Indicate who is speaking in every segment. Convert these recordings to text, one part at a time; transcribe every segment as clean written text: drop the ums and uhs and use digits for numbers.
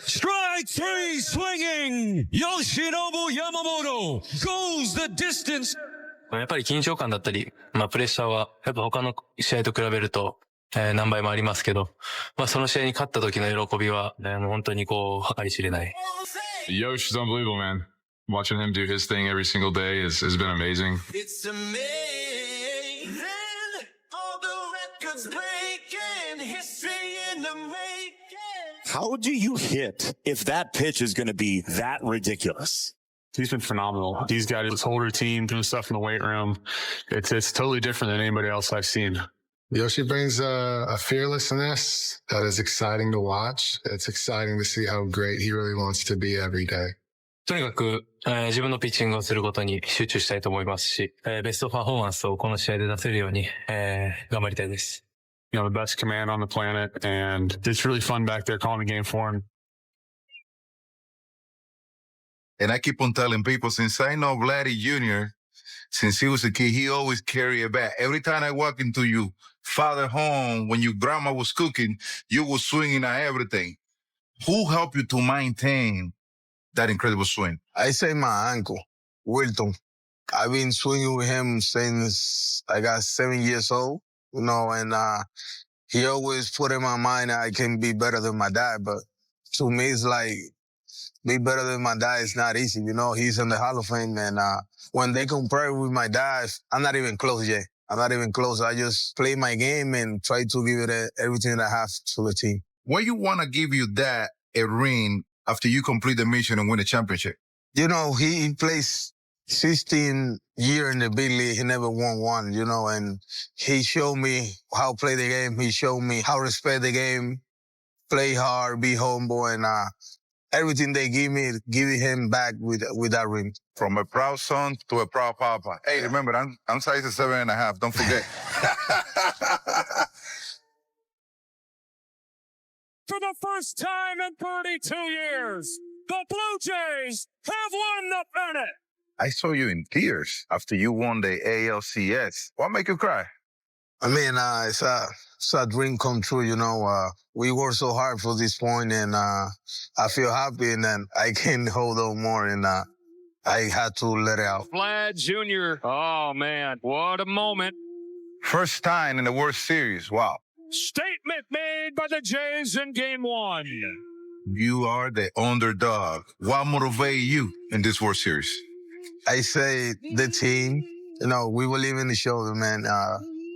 Speaker 1: Strike three, swinging. Yoshinobu Yamamoto goes the distance.
Speaker 2: やっぱり緊張感だったり、プレッシャーは、やっぱ他の試合と比べると、何倍もありますけど、その試合に勝った時の喜びは、本当に計り知れない。
Speaker 3: Yosh is unbelievable, man. Watching him do his thing every single day has been amazing.
Speaker 1: It's amazing. All the records breaking, history in the making.
Speaker 4: How do you hit if that pitch is going to be that ridiculous?
Speaker 3: He's been phenomenal. He's got his whole routine, doing stuff in the weight room. It's totally different than anybody else I've seen.
Speaker 5: Yoshi brings a fearlessness that is exciting to watch. It's exciting to see how great he really wants to be every day.
Speaker 2: とにかく、自分のピッチングをすることに集中したいと思いますし、ベストパフォーマンスをこの試合で出せるように、頑張りたいです。
Speaker 3: You know, the best command on the planet, and it's really fun back there calling the game for him.
Speaker 6: And I keep on telling people, since I know Vladdy Jr., since he was a kid, he always carry a bat. Every time I walk into your father's home, when your grandma was cooking, you were swinging at everything. Who helped you to maintain that incredible swing?
Speaker 7: I say my uncle, Wilton. I've been swinging with him since I got 7 years old, you know, and he always put in my mind that I can be better than my dad. But to me, it's like, be better than my dad is not easy. You know, he's in the Hall of Fame. And when they compare with my dad, I'm not even close yet. I'm not even close. I just play my game and try to give it everything that I have to the team.
Speaker 6: Why you want to give you that a ring after you complete the mission and win a championship?
Speaker 7: You know, he plays 16 years in the big league. He never won one, you know, and he showed me how to play the game. He showed me how to respect the game, play hard, be humble, and everything they give me, giving him back with that ring.
Speaker 6: From a proud son to a proud papa. Hey, remember, I'm size 7.5. Don't forget.
Speaker 1: For the first time in 32 years, the Blue Jays have won the pennant.
Speaker 6: I saw you in tears after you won the ALCS. What made you cry?
Speaker 7: I mean, it's a dream come true, you know. We worked so hard for this point, and I feel happy, and I can't hold on more, and I had to let it out.
Speaker 1: Vlad Jr., oh, man, what a moment.
Speaker 6: First time in the World Series. Wow.
Speaker 1: Statement made by the Jays in Game 1.
Speaker 6: You are the underdog. What motivated you in this World Series?
Speaker 7: I say the team, you know, we believe in the shoulder, man.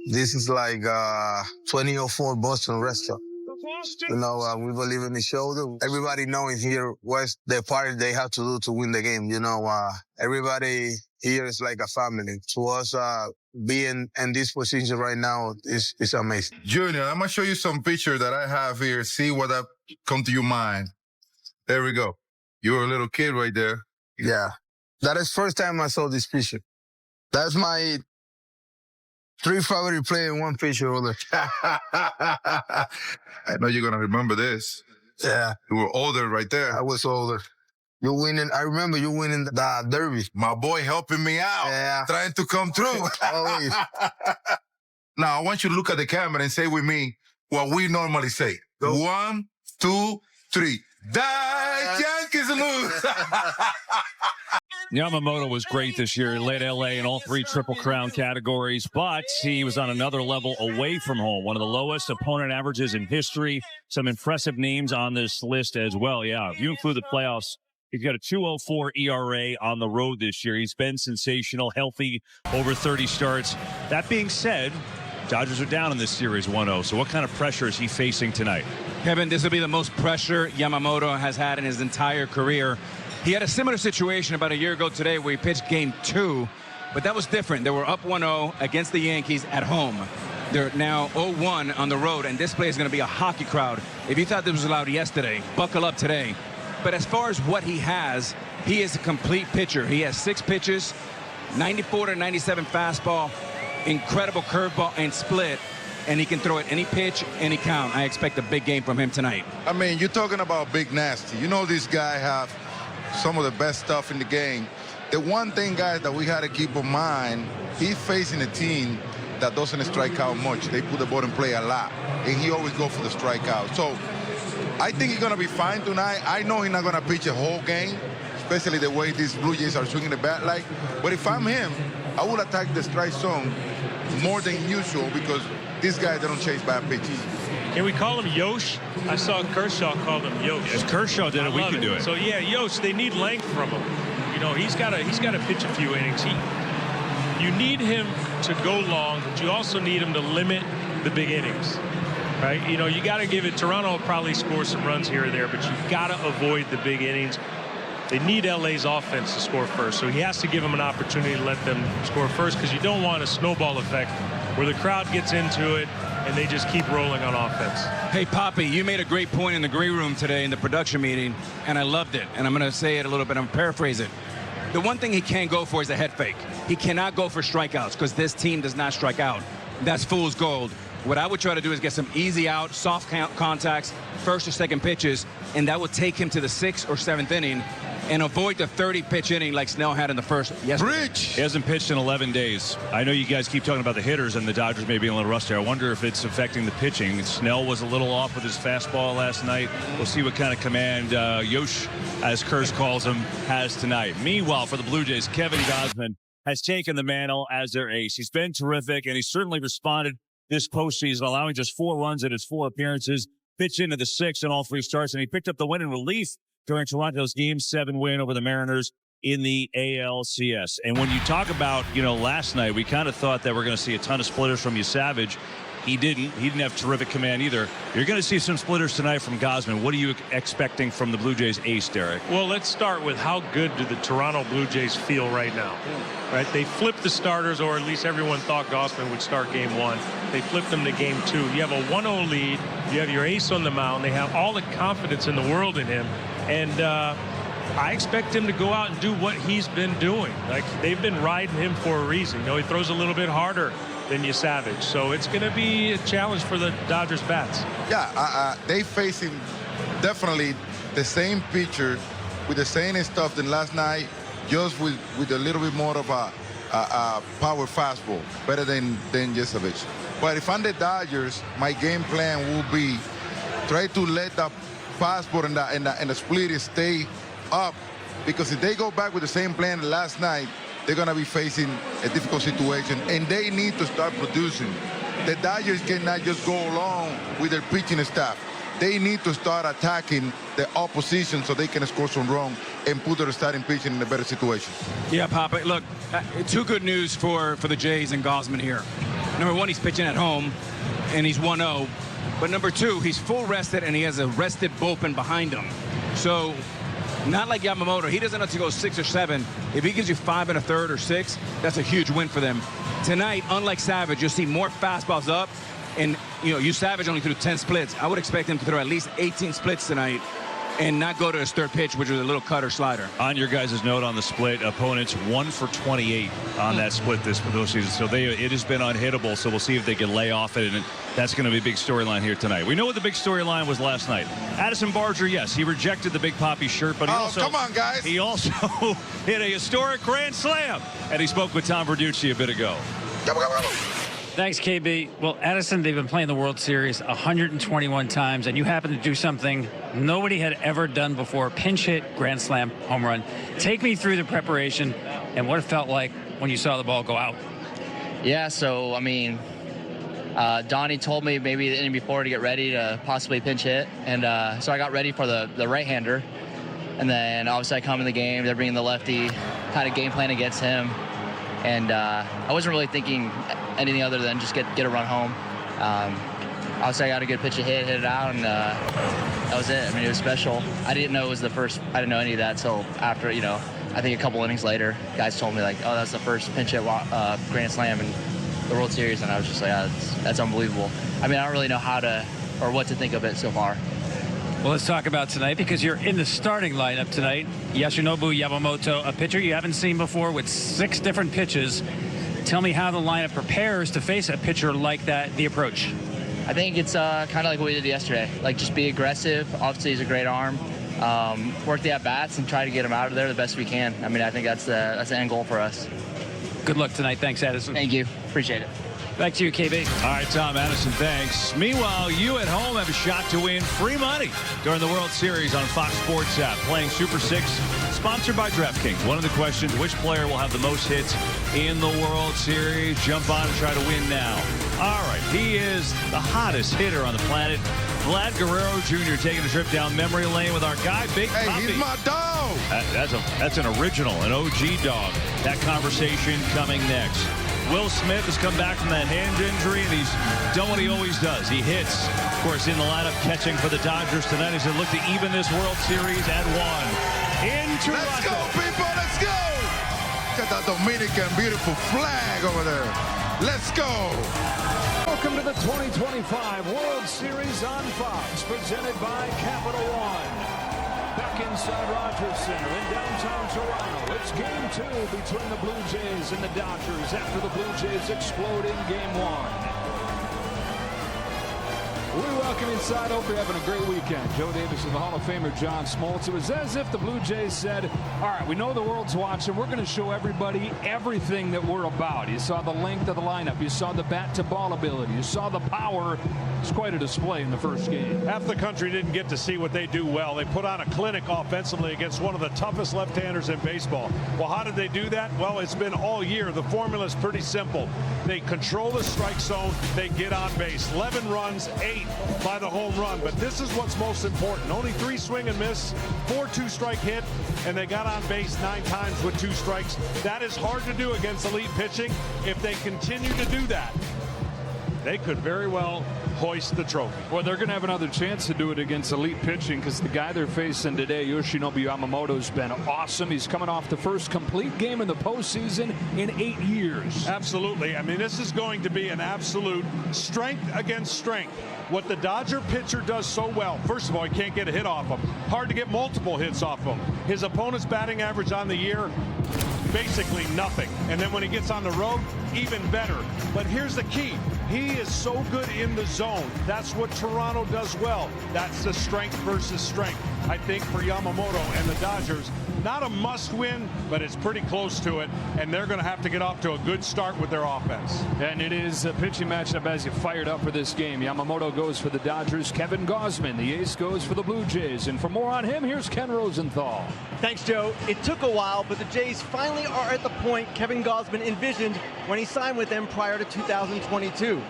Speaker 7: This is like 2004 Boston restaurant. You know, we believe in the shoulder. Everybody knowing here what's the part they have to do to win the game. You know, everybody here is like a family. To us, being in this position right now is amazing.
Speaker 6: Junior, I'm going to show you some pictures that I have here. See what come to your mind. There we go. You were a little kid right there.
Speaker 7: Yeah. That is first time I saw this picture. That's my 3 favorite player in one picture, brother.
Speaker 6: I know you're going to remember this.
Speaker 7: Yeah.
Speaker 6: You were older right there.
Speaker 7: I was older. You winning. I remember you winning the Derby.
Speaker 6: My boy helping me out.
Speaker 7: Yeah.
Speaker 6: Trying to come through.
Speaker 7: Always.
Speaker 6: Now, I want you to look at the camera and say with me what we normally say.
Speaker 7: Go.
Speaker 6: 1, 2, 3. Die, Yankees lose.
Speaker 1: Yamamoto was great this year. He led LA in all 3 Triple Crown categories, but he was on another level away from home. One of the lowest opponent averages in history. Some impressive names on this list as well. Yeah, if you include the playoffs, he's got a 2.04 ERA on the road this year. He's been sensational, healthy, over 30 starts. That being said, Dodgers are down in this series 1-0. So what kind of pressure is he facing tonight?
Speaker 8: Kevin, this will be the most pressure Yamamoto has had in his entire career. He had a similar situation about a year ago today where he pitched game 2, but that was different. They were up 1-0 against the Yankees at home. They're now 0-1 on the road, and this play is going to be a hockey crowd. If you thought this was loud yesterday, buckle up today. But as far as what he has, he is a complete pitcher. He has 6 pitches, 94 to 97 fastball, incredible curveball and split, and he can throw it any pitch, any count. I expect a big game from him tonight.
Speaker 6: I mean, you're talking about Big Nasty. You know this guy have some of the best stuff in the game. The one thing, guys, that we had to keep in mind, he's facing a team that doesn't strike out much. They put the ball in play a lot, and he always go for the strikeout. So I think he's going to be fine tonight. I know he's not going to pitch a whole game, especially the way these Blue Jays are swinging the bat like. But if I'm him, I will attack the strike zone more than usual because these guys, they don't chase bad pitches.
Speaker 9: Can we call him Yosh? I saw Kershaw call him Yosh.
Speaker 1: If Kershaw did it, we could do it.
Speaker 9: So yeah, Yosh, they need length from him. You know, he's got to pitch a few innings. You need him to go long, but you also need him to limit the big innings, right? You know, you got to give it. Toronto will probably score some runs here or there, but you've got to avoid the big innings. They need LA's offense to score first, so he has to give them an opportunity to let them score first because you don't want a snowball effect where the crowd gets into it and they just keep rolling on offense.
Speaker 8: Hey, Poppy, you made a great point in the green room today in the production meeting, and I loved it. And I'm going to say it a little bit. I'm going to paraphrase it. The one thing he can't go for is a head fake. He cannot go for strikeouts because this team does not strike out. That's fool's gold. What I would try to do is get some easy out, soft contacts, first or second pitches, and that will take him to the 6th or 7th inning and avoid the 30-pitch inning like Snell had in the first yesterday.
Speaker 1: He hasn't pitched in 11 days. I know you guys keep talking about the hitters and the Dodgers may be a little rusty. I wonder if it's affecting the pitching. Snell was a little off with his fastball last night. We'll see what kind of command Yosh, as Kurz calls him, has tonight. Meanwhile, for the Blue Jays, Kevin Gausman has taken the mantle as their ace. He's been terrific, and he's certainly responded this postseason, allowing just 4 runs in his 4 appearances, pitched into the 6th in all 3 starts, and he picked up the win in relief during Toronto's Game 7 win over the Mariners in the ALCS. And when you talk about, last night, we kind of thought that we're going to see a ton of splitters from you, Savage. He didn't have terrific command either. You're going to see some splitters tonight from Gausman. What are you expecting from the Blue Jays ace, Derek?
Speaker 9: Well, let's start with how good do the Toronto Blue Jays feel right now? Right, they flipped the starters, or at least everyone thought Gausman would start game 1. They flipped them to game 2. You have a 1-0 lead. You have your ace on the mound. They have all the confidence in the world in him. And I expect him to go out and do what he's been doing. Like, they've been riding him for a reason. He throws a little bit harder than you Savage. So it's going to be a challenge for the Dodgers bats.
Speaker 6: Yeah, they facing definitely the same pitcher with the same stuff than last night, just with a little bit more of a power fastball, better than Yesavich. But if I'm the Dodgers, my game plan will be try to let the fastball and the splitter stay up, because if they go back with the same plan last night, they're going to be facing a difficult situation, and they need to start producing. The Dodgers cannot just go along with their pitching staff. They need to start attacking the opposition so they can score some runs and put their starting pitching in a better situation.
Speaker 8: Yeah, Papa, look, 2 good news for the Jays and Gausman here. Number 1, he's pitching at home, and he's 1-0. But number 2, he's full rested, and he has a rested bullpen behind him. So, not like Yamamoto. He doesn't have to go 6 or 7. If he gives you 5 1/3 or 6, that's a huge win for them. Tonight, unlike Savage, you'll see more fastballs up. And, you Savage only threw 10 splits. I would expect him to throw at least 18 splits tonight and not go to his 3rd pitch, which was a little cutter slider.
Speaker 1: On your guys' note on the split, opponents 1 for 28 on that split this postseason. So it has been unhittable. So we'll see if they can lay off it. And that's going to be a big storyline here tonight. We know what the big storyline was last night. Addison Barger, yes, he rejected the Big Papi shirt, but
Speaker 6: come on, guys.
Speaker 1: He also hit a historic grand slam. And he spoke with Tom Verducci a bit ago.
Speaker 6: Come on.
Speaker 10: Thanks, KB. Well, Addison, they've been playing the World Series 121 times, and you happen to do something nobody had ever done before, pinch hit, grand slam, home run. Take me through the preparation and what it felt like when you saw the ball go out.
Speaker 11: Yeah, so, Donnie told me maybe the inning before to get ready to possibly pinch hit, and so I got ready for the right-hander. And then, obviously, I come in the game, they're bringing the lefty, kind of game plan against him. And I wasn't really thinking anything other than just get a run home. Obviously, I got a good pitch to hit it out, and that was it. It was special. I didn't know it was the first. I didn't know any of that until after, I think a couple innings later, guys told me, like, oh, that's the first pinch hit grand slam in the World Series, and I was just like, that's unbelievable. I don't really know how to or what to think of it so far.
Speaker 10: Well, let's talk about tonight, because you're in the starting lineup tonight. Yoshinobu Yamamoto, a pitcher you haven't seen before with 6 different pitches. Tell me how the lineup prepares to face a pitcher like that, the approach.
Speaker 11: I think it's kind of like what we did yesterday. Like, just be aggressive. Obviously, he's a great arm. Work the at-bats and try to get him out of there the best we can. I think that's the end goal for us.
Speaker 10: Good luck tonight. Thanks, Addison.
Speaker 11: Thank you. Appreciate it.
Speaker 10: Back to you, KB.
Speaker 1: All right, Tom Addison, thanks. Meanwhile, you at home have a shot to win free money during the World Series on Fox Sports app. Playing Super 6, sponsored by DraftKings. One of the questions, which player will have the most hits in the World Series? Jump on and try to win now. All right, he is the hottest hitter on the planet. Vlad Guerrero Jr. taking a trip down memory lane with our guy, Big Poppy.
Speaker 6: He's my dog.
Speaker 1: That's an original, an OG dog. That conversation coming next. Will Smith has come back from that hand injury, and he's done what he always does. He hits. Of course, in the lineup, catching for the Dodgers tonight as they look to even this World Series at 1. In Toronto.
Speaker 6: Let's go, people. Let's go. Got that Dominican beautiful flag over there. Let's go.
Speaker 12: Welcome to the 2025 World Series on Fox, presented by Capital One. Back inside Rogers Center in downtown Toronto. It's game 2 between the Blue Jays and the Dodgers after the Blue Jays explode in game 1. We welcome inside. Hope you're having a great weekend. Joe Davis and the Hall of Famer John Smoltz. It was as if the Blue Jays said, all right, we know the world's watching. We're going to show everybody everything that we're about. You saw the length of the lineup. You saw the bat-to-ball ability. You saw the power. It's quite a display in the first game.
Speaker 9: Half the country didn't get to see what they do well. They put on a clinic offensively against one of the toughest left-handers in baseball. Well, how did they do that? Well, it's been all year. The formula is pretty simple. They control the strike zone. They get on base. 11 runs, 8 by the home run. But this is what's most important. Only 3 swing and miss, 4 two-strike hit, and they got on base 9 times with 2 strikes. That is hard to do against elite pitching. If they continue to do that, they could very well hoist the trophy.
Speaker 12: Well, they're going to have another chance to do it against elite pitching because the guy they're facing today, Yoshinobu Yamamoto, has been awesome. He's coming off the first complete game in the postseason in 8 years.
Speaker 9: Absolutely. I mean, this is going to be an absolute strength against strength. What the Dodger pitcher does so well, first of all, he can't get a hit off him. Hard to get multiple hits off him. His opponent's batting average on the year, basically nothing. And then when he gets on the road, even better. But here's the key. He is so good in the zone. That's what Toronto does well. That's the strength versus strength. I think for Yamamoto and the Dodgers, not a must win, but it's pretty close to it. And they're going to have to get off to a good start with their offense.
Speaker 12: And it is a pitching matchup as you fired up for this game. Yamamoto goes for the Dodgers. Kevin Gausman, the ace, goes for the Blue Jays. And for more on him, here's Ken Rosenthal.
Speaker 13: Thanks, Joe. It took a while, but the Jays finally are at the point Kevin Gausman envisioned when he signed with them prior to 2022.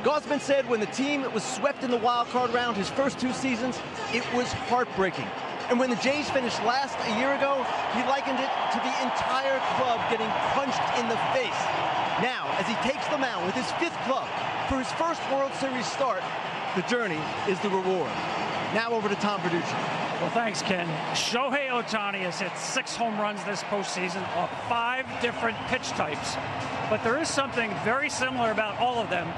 Speaker 13: Gausman said when the team was swept in the wild card round his first 2 seasons, it was heartbreaking. And when the Jays finished last a year ago, he likened it to the entire club getting punched in the face. Now, as he takes the mound with his 5th club for his first World Series start, the journey is the reward. Now over to Tom Verducci.
Speaker 10: Well, thanks, Ken. Shohei Ohtani has hit 6 home runs this postseason off 5 different pitch types. But there is something very similar about all of them.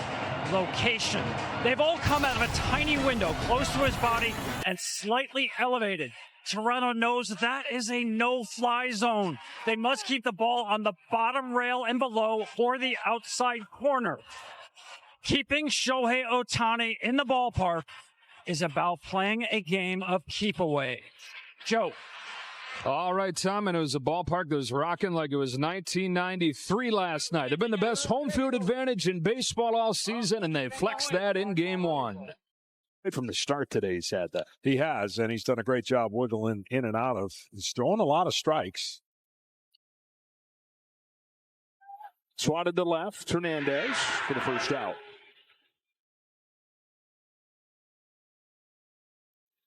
Speaker 10: Location. They've all come out of a tiny window close to his body and slightly elevated. Toronto knows that is a no-fly zone. They must keep the ball on the bottom rail and below or the outside corner. Keeping Shohei Ohtani in the ballpark is about playing a game of keep away. Joe.
Speaker 12: All right, Tom, and it was a ballpark that was rocking like it was 1993 last night. They've been the best home field advantage in baseball all season, and they flexed that in game 1.
Speaker 14: From the start today, he's had that. He has, and he's done a great job wiggling in and out of. He's throwing a lot of strikes. Swatted to left, Hernandez for the first out.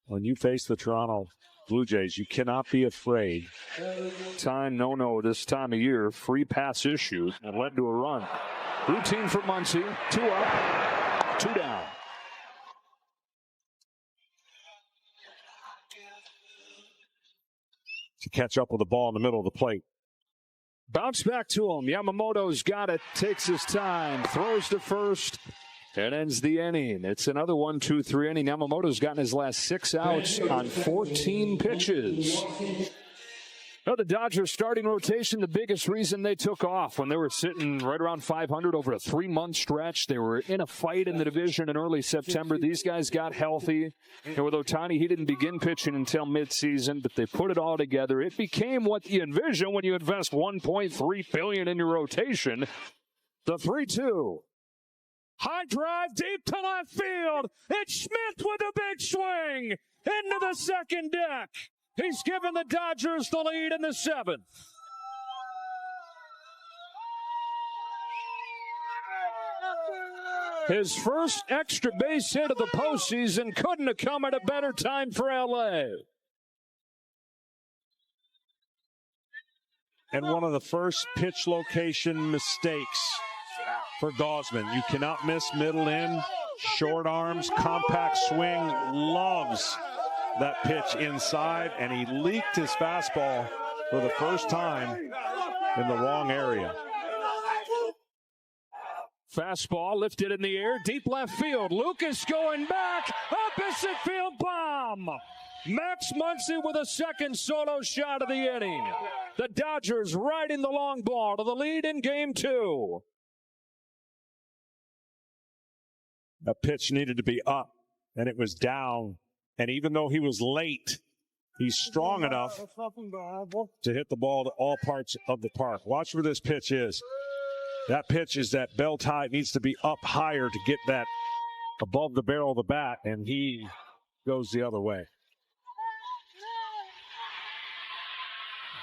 Speaker 14: When you face the Toronto Blue Jays, you cannot be afraid.
Speaker 12: No, this time of year, free pass issue and led to a run. Routine for Muncy, 2 up, 2 down.
Speaker 14: To catch up with the ball in the middle of the plate.
Speaker 12: Bounce back to him. Yamamoto's got it, takes his time, throws to first, and ends the inning. It's another 1-2-3 inning. Yamamoto's gotten his last 6 outs on 14 pitches. Now the Dodgers starting rotation, the biggest reason they took off when they were sitting right around 500 over a 3-month stretch. They were in a fight in the division in early September. These guys got healthy. And with Ohtani, he didn't begin pitching until midseason, but they put it all together. It became what you envision when you invest $1.3 billion in your rotation. The 3-2. High drive deep to left field. It's Smith with a big swing into the second deck. He's given the Dodgers the lead in the 7th. His first extra base hit of the postseason couldn't have come at a better time for LA. And one of the first pitch location mistakes for Gausman. You cannot miss middle in, short arms, compact swing, loves that pitch inside, and he leaked his fastball for the first time in the wrong area. Fastball lifted in the air, deep left field. Lucas going back, opposite field bomb. Max Muncy with a second solo shot of the inning. The Dodgers riding the long ball to the lead in game 2. The pitch needed to be up, and it was down. And even though he was late, he's strong enough to hit the ball to all parts of the park. Watch where this pitch is. That pitch is that belt high. It needs to be up higher to get that above the barrel of the bat, and he goes the other way.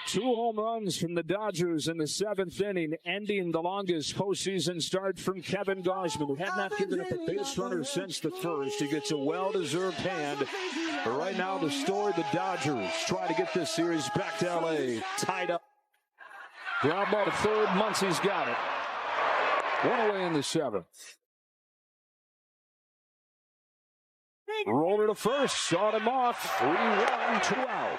Speaker 12: 2 home runs from the Dodgers in the 7th inning, ending the longest postseason start from Kevin Gausman, who had not given up a base runner since the first. He gets a well-deserved hand. But right now, the story, the Dodgers try to get this series back to L.A. tied up. Ground ball to third. Muncy's got it. 1 away in the 7th. Roller to first. Sawed him off. 3-1, 2 out.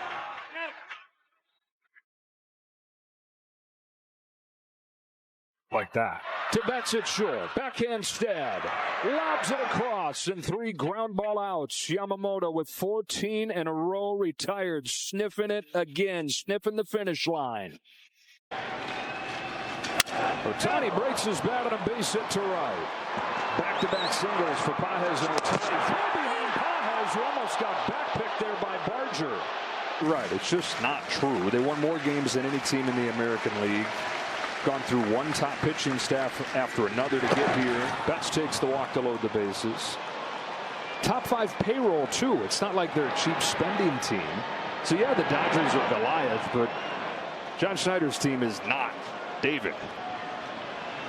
Speaker 12: Like that. To Betts at short. Backhand stab. Lobs it across and 3 ground ball outs. Yamamoto with 14 in a row retired. Sniffing it again. Sniffing the finish line. Ohtani breaks his bat on a base hit to right. Back-to-back singles for Pages and Ohtani. Throw behind Pages, who almost got backpicked there by Barger. Right, it's just not true. They won more games than any team in the American League. Gone through one top pitching staff after another to get here. Betts takes the walk to load the bases. Top 5 payroll, too. It's not like they're a cheap spending team. So, yeah, the Dodgers are Goliath, but John Schneider's team is not David.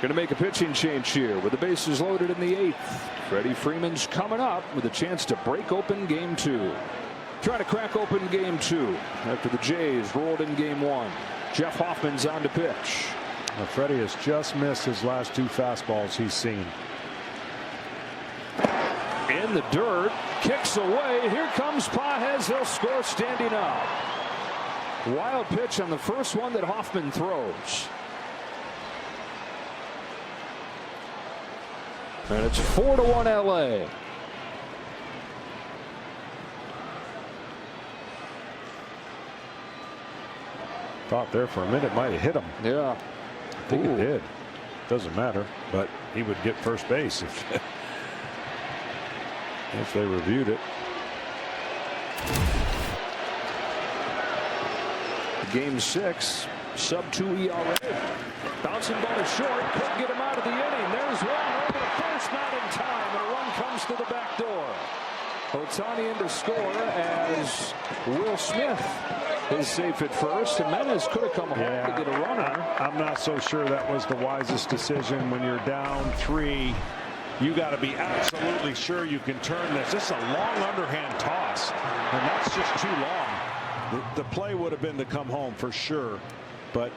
Speaker 12: Going to make a pitching change here with the bases loaded in the 8th. Freddie Freeman's coming up with a chance to break open game 2. Try to crack open game 2 after the Jays rolled in game 1. Jeff Hoffman's on to pitch. Now, Freddie has just missed his last 2 fastballs he's seen. In the dirt, kicks away. Here comes Pages. He'll score standing up. Wild pitch on the first one that Hoffman throws. And it's 4-1 LA. Thought there for a minute might have hit him. Yeah. I think it did. Doesn't matter, but he would get first base if they reviewed it. Game 6, sub-2 ERA. Bouncing ball is short. Couldn't get him out of the inning. There's one over the first, not in time, and a run comes to the back door. Ohtani in to score as Will Smith is safe at first. Jimenez could have come home to get a runner. I'm not so sure that was the wisest decision. When you're down 3, you got to be absolutely sure you can turn this. This is a long underhand toss, and that's just too long. The play would have been to come home for sure, but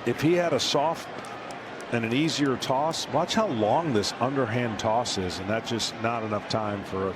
Speaker 12: if he had a soft and an easier toss, watch how long this underhand toss is, and that's just not enough time for a